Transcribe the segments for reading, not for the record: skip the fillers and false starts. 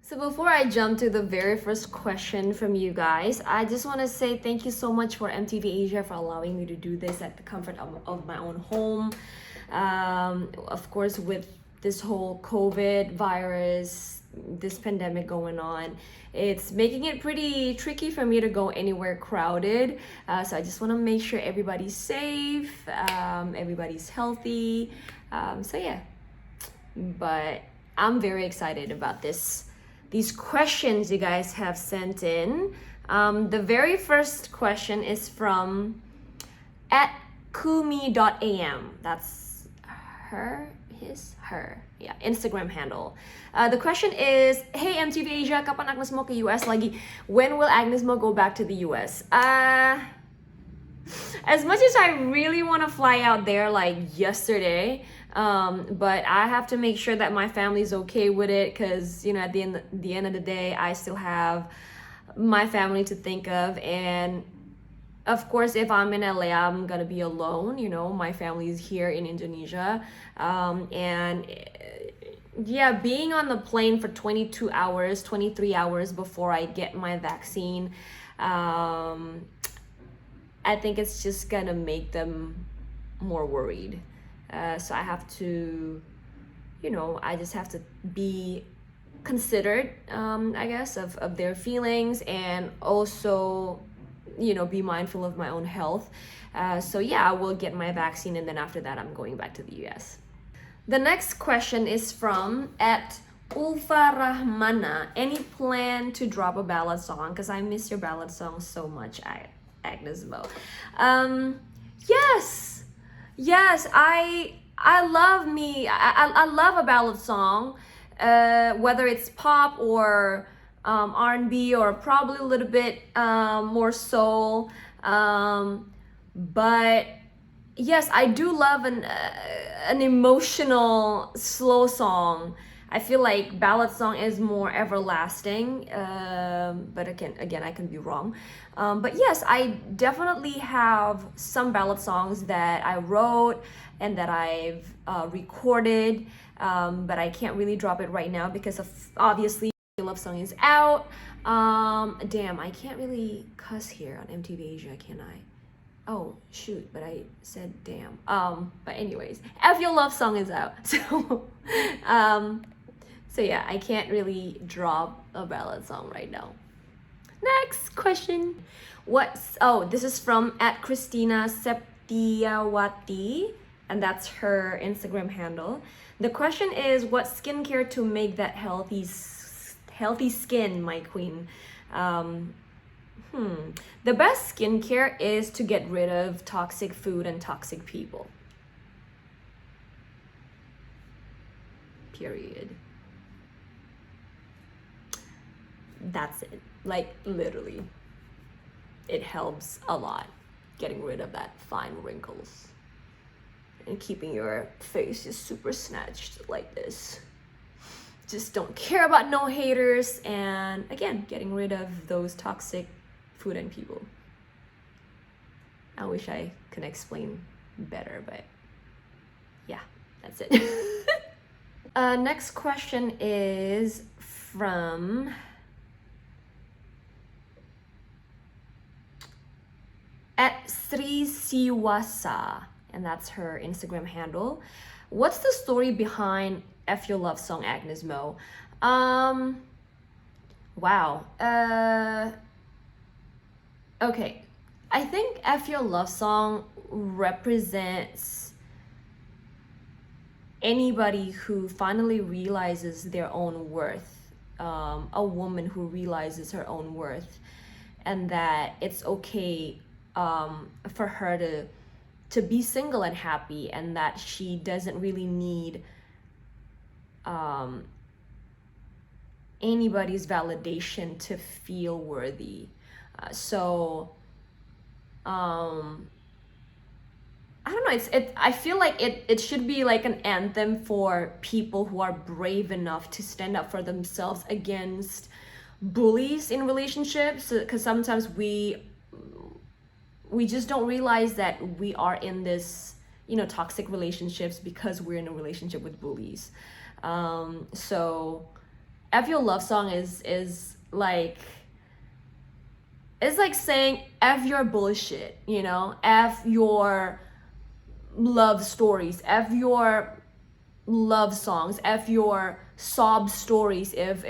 So before I jump to the very first question from you guys, I just want to say thank you so much for MTV Asia for allowing me to do this at the comfort of my own home. Of course, with this whole COVID virus, this pandemic going on, it's making it pretty tricky for me to go anywhere crowded. So I just want to make sure everybody's safe, everybody's healthy. So yeah, but I'm very excited about these questions you guys have sent in. The very first question is from at kumi.am. That's her, yeah, Instagram handle. The question is, hey MTV Asia, kapan Agnez Mo ke US lagi? When will Agnez Mo go back to the US? As much as I really want to fly out there like yesterday, but I have to make sure that my family's okay with it, because at the end of the day, I still have my family to think of. And of course, if I'm in LA, I'm gonna be alone. My family's here in Indonesia, and yeah, being on the plane for 22 hours, 23 hours before I get my vaccine, I think it's just gonna make them more worried. So I have to, I just have to be considerate, I guess, of their feelings, and also, be mindful of my own health. So yeah, I will get my vaccine, and then after that, I'm going back to the US. The next question is from at Ulfa Rahmana. Any plan to drop a ballad song? Because I miss your ballad song so much, Agnez Mo. Yes, I love I love a ballad song, whether it's pop or R&B, or probably a little bit more soul. But yes, I do love an emotional slow song. I feel like ballad song is more everlasting, but again, I can be wrong. But yes, I definitely have some ballad songs that I wrote and that I've recorded, but I can't really drop it right now because of, obviously, love song is out. Damn, I can't really cuss here on MTV Asia, can I? Oh shoot, but I said damn. But anyways, F Your Love song is out. So yeah, I can't really drop a ballad song right now. Next question. This is from at Christina Septiawati, and that's her Instagram handle. The question is, what skincare to make that healthy skin, my queen? The best skincare is to get rid of toxic food and toxic people. Period. That's it. Like, literally, it helps a lot getting rid of that fine wrinkles and keeping your face just super snatched like this. Just don't care about no haters, and again, getting rid of those toxic food and people. I wish I could explain better, but yeah, that's it. Next question is from at Sri Siwasa, and that's her Instagram handle. What's the story behind F Your Love song, Agnez Mo? Wow. Okay. I think F Your Love song represents anybody who finally realizes their own worth, a woman who realizes her own worth, and that it's okay for her to be single and happy, and that she doesn't really need anybody's validation to feel worthy. I don't know, I feel like it should be like an anthem for people who are brave enough to stand up for themselves against bullies in relationships, because sometimes we just don't realize that we are in this, toxic relationships because we're in a relationship with bullies. So F your love song is like, it's like saying F your bullshit, you know? F your love stories, F your love songs, F your sob stories if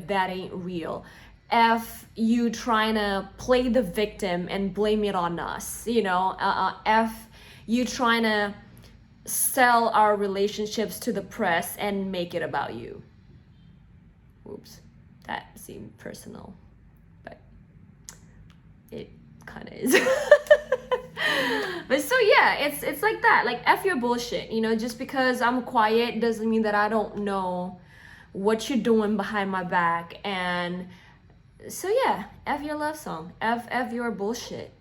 that ain't real. F you trying to play the victim and blame it on us, you know? F you trying to sell our relationships to the press and make it about you. Oops, that seemed personal, but it kind of is. But so yeah, it's like that, like F your bullshit, you know? Just because I'm quiet doesn't mean that I don't know what you're doing behind my back. And so yeah, F your love song, F your bullshit.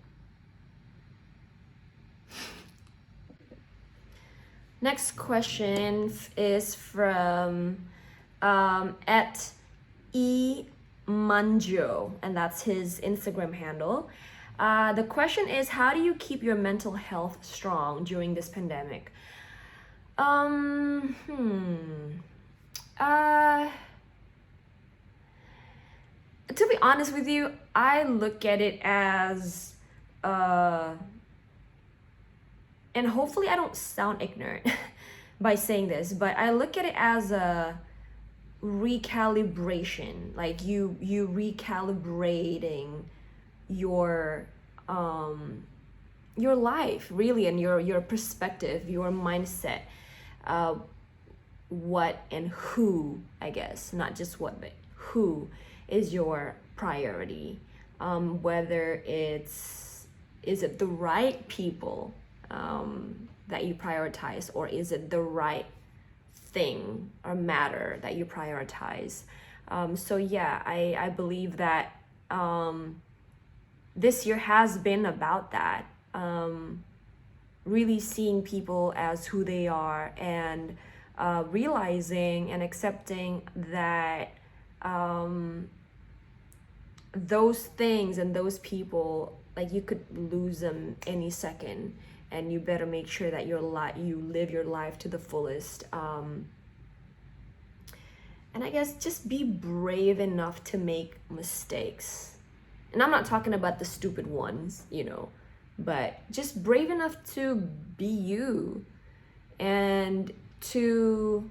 Next question is from at Manjo, and that's his Instagram handle. The question is, how do you keep your mental health strong during this pandemic? To be honest with you, I look at it as, and hopefully I don't sound ignorant by saying this, but I look at it as a recalibration, like you recalibrating your life really, and your perspective, your mindset, what and who, I guess, not just what, but who is your priority, whether is it the right people that you prioritize, or is it the right thing or matter that you prioritize. So yeah, I believe that this year has been about that, really seeing people as who they are, and realizing and accepting that those things and those people, like, you could lose them any second, and you better make sure that you live your life to the fullest. And I guess just be brave enough to make mistakes. And I'm not talking about the stupid ones, you know, but just brave enough to be you and to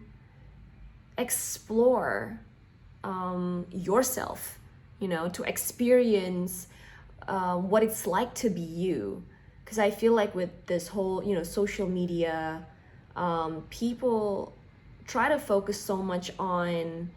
explore yourself, you know, to experience what it's like to be you. Because I feel like with this whole, you know, social media, people try to focus so much on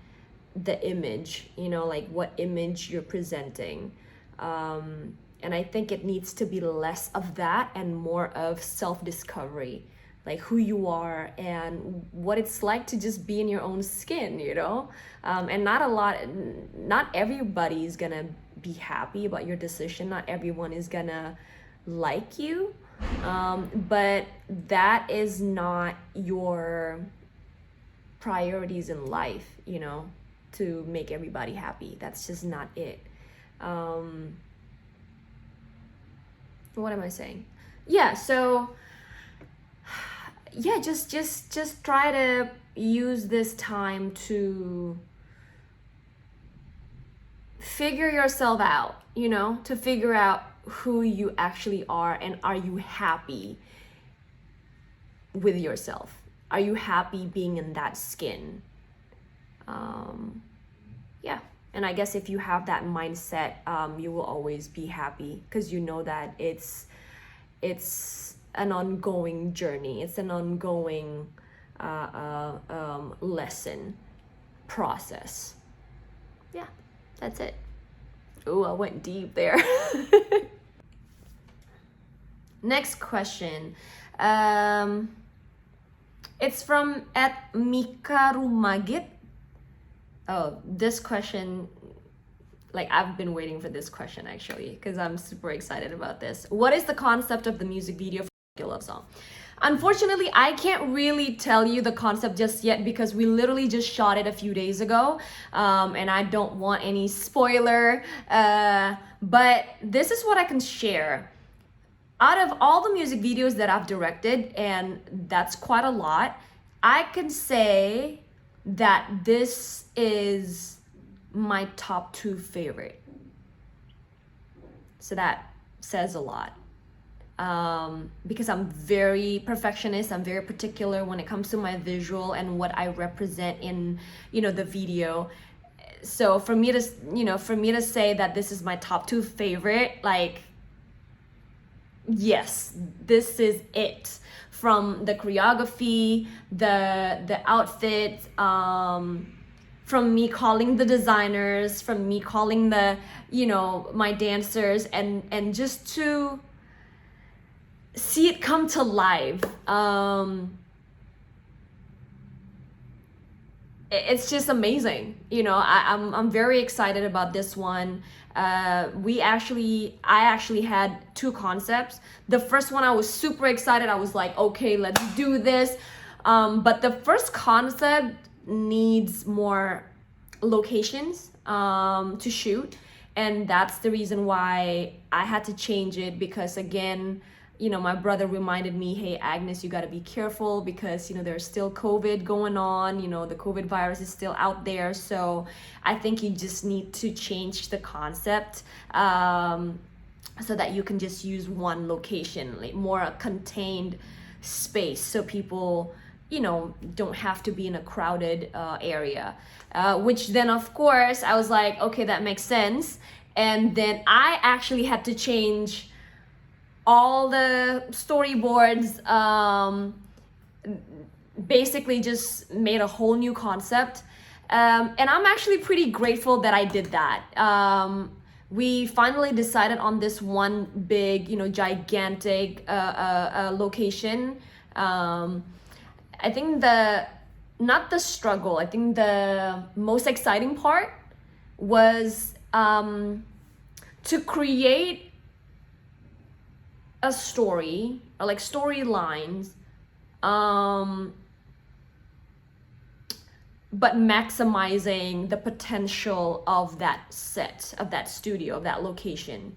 the image, you know, like what image you're presenting. And I think it needs to be less of that and more of self-discovery, like who you are and what it's like to just be in your own skin, you know? And not everybody's gonna be happy about your decision. Not everyone is gonna like you, but that is not your priorities in life, you know, to make everybody happy. That's just not it. What am I saying? Yeah, so yeah, just try to use this time to figure yourself out, you know, to figure out who you actually are, and are you happy with yourself? Are you happy being in that skin? Yeah, and I guess if you have that mindset, you will always be happy, because you know that it's an ongoing journey. It's an ongoing lesson process. Yeah, that's it. Oh, I went deep there. Next question. It's from at Mikarumagit. Oh, this question, like, I've been waiting for this question actually, because I'm super excited about this. What is the concept of the music video for Your Love Song? Unfortunately, I can't really tell you the concept just yet, because we literally just shot it a few days ago, and I don't want any spoiler, but this is what I can share. Out of all the music videos that I've directed, and that's quite a lot, I can say that this is my top 2 favorite. So that says a lot. Because I'm very perfectionist, I'm very particular when it comes to my visual and what I represent in, the video. So for me to say that this is my top 2 favorite, like, yes, this is it. From the choreography, the outfit, from me calling the designers, from me calling the, my dancers, and just to see it come to life. It's just amazing. I'm very excited about this one. I actually had 2 concepts. The first one I was super excited. I was like, okay, let's do this. But the first concept needs more locations to shoot, and that's the reason why I had to change it, because again, my brother reminded me, hey Agnes, you got to be careful because there's still COVID going on, the COVID virus is still out there. So I think you just need to change the concept so that you can just use one location, like more a contained space, so people don't have to be in a crowded area, which then of course I was like, okay, that makes sense. And then I actually had to change all the storyboards, basically just made a whole new concept. And I'm actually pretty grateful that I did that. We finally decided on this one big, gigantic location. I think not the struggle, I think the most exciting part was to create a story, or like storylines, but maximizing the potential of that set, of that studio, of that location.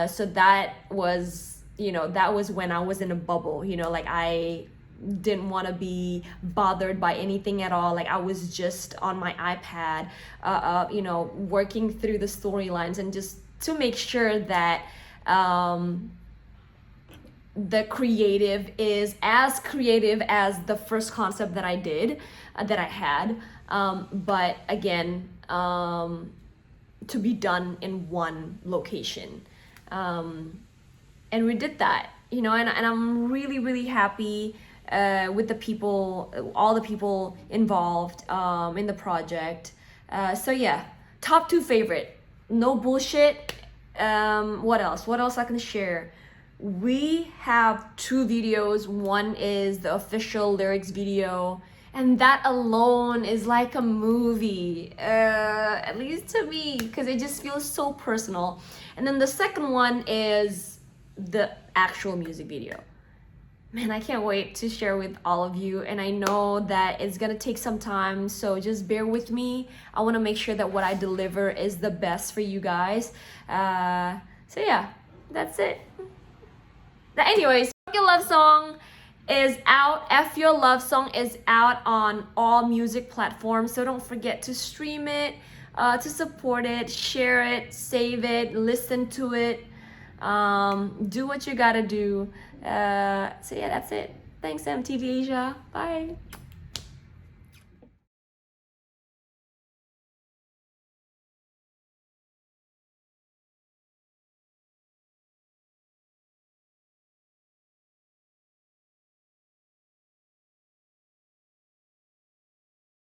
So that was, that was when I was in a bubble, like I didn't want to be bothered by anything at all. Like I was just on my iPad, working through the storylines, and just to make sure that the creative is as creative as the first concept that I did, that I had, but again, to be done in one location. And we did that, and I'm really, really happy with the people, all the people involved in the project. So yeah, top 2 favorite, no bullshit. What else I can share? We have 2 videos. One is the official lyrics video, and that alone is like a movie, at least to me, because it just feels so personal. And then the second one is the actual music video. Man, I can't wait to share with all of you, and I know that it's gonna take some time, so just bear with me. I want to make sure that what I deliver is the best for you guys. So yeah, that's it. But anyways, F Your Love Song is out. F Your Love Song is out on all music platforms, so don't forget to stream it, to support it, share it, save it, listen to it, do what you gotta do. So yeah, that's it. Thanks, MTV Asia. Bye.